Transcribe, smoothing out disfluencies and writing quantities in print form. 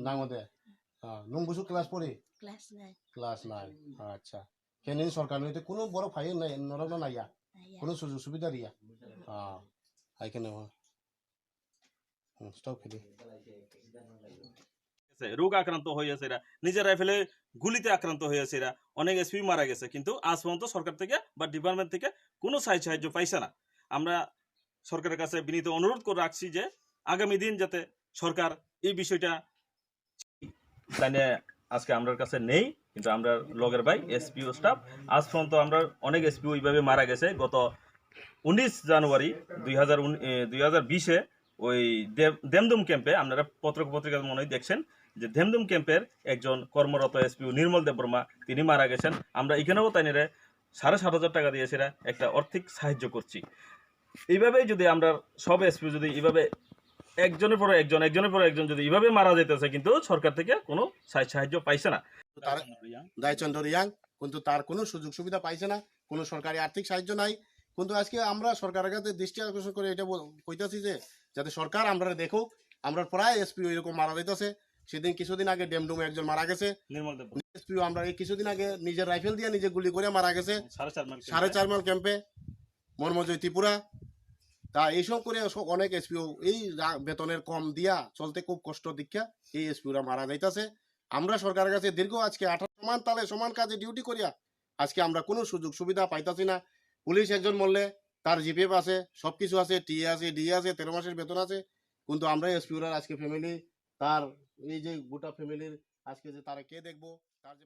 নাঙদে নং বুসু ক্লাস পড়ি ক্লাস 9 আচ্ছা কেন সরকার নইতে কোনো বড় ফাইল নাই নরনা নাইয়া কোনো সুযোগ সুবিধা দিয়া আইখানে স্টপ খেলি রোগ আক্রান্ত হয়েছে এরা নিজেরাই ফেলে গুলিতে আক্রান্ত হয়েছে এরা অনেক এসপি মারা গেছে কিন্তু আজ পর্যন্ত সরকার থেকে বা ডিপার্টমেন্ট থেকে কোনো সাহায্য পাইছে না আমরা সরকারের কাছে বিনীত অনুরোধ করে রাখছি যে আগামী দিন যাতে সরকার এই বিষয়টা জানে আজকে আমাদের কাছে নেই কিন্তু আমরা লগের ভাই এসপিও স্টাফ আজ পর্যন্ত আমরা অনেক এসপিও এইভাবে মারা গেছে গত 19 জানুয়ারি 2020-এ ওই দেমদুম ক্যাম্পে আপনারা পত্রিকা মনে হয় দেখছেন যে দেমদুম ক্যাম্পের একজন কর্মরত এসপিও নির্মল দেববর্মা তিনি মারা গেছেন আমরা এখানেও তাই 7,500 টাকা দিয়ে সেটা একটা আর্থিক সাহায্য করছি এইভাবেই যদি আমরা সব এসপি যদি এইভাবে একজনের পর একজন যদি এইভাবে মারা যেতেছে কিন্তু সরকার থেকে কোনো সাহায্য পাইছে না দায়চন্দ্র রিয়াং কিন্তু তার কোনো সুযোগ সুবিধা পাইছে না কোনো সরকারি আর্থিক সাহায্য নাই কিন্তু আজকে আমরা সরকারের কাছে দৃষ্টি আকর্ষণ করে এটা কইতাছি যে যাতে সরকার আমরা দেখুক আমরা প্রায় এসপি এরকম মারা যাইতেছে সেদিন কিছুদিন আগে ডেমডুমে একজন মারা গেছে এসপিও আমরা এই কিছুদিন আগে নিজের রাইফেল দিয়ে নিজে গুলি করে মারা গেছে 4.5 মাইল ক্যাম্পে মর্মজয় ত্রিপুরা তা এইসব করে অনেক এসপিও এই বেতনের কম দিয়া চলতে খুব কষ্ট দীক্ষা এই এসপিওরা মারা যাইতেছে আমরা সরকারের কাছে দীর্ঘ আজকে 18 সমান তালে সমান কাজে ডিউটি করিয়া আজকে আমরা কোনো সুযোগ সুবিধা পাইতাছি না পুলিশ একজন মরলে তার জিপিএফ আছে সবকিছু আছে টি আছে ডি আছে 13 মাসের বেতন আছে কিন্তু আমরা এসপিওরা আজকে ফ্যামিলি তার এই যে গোটা ফ্যামিলির আজকে যে তারা কে দেখবো তার যে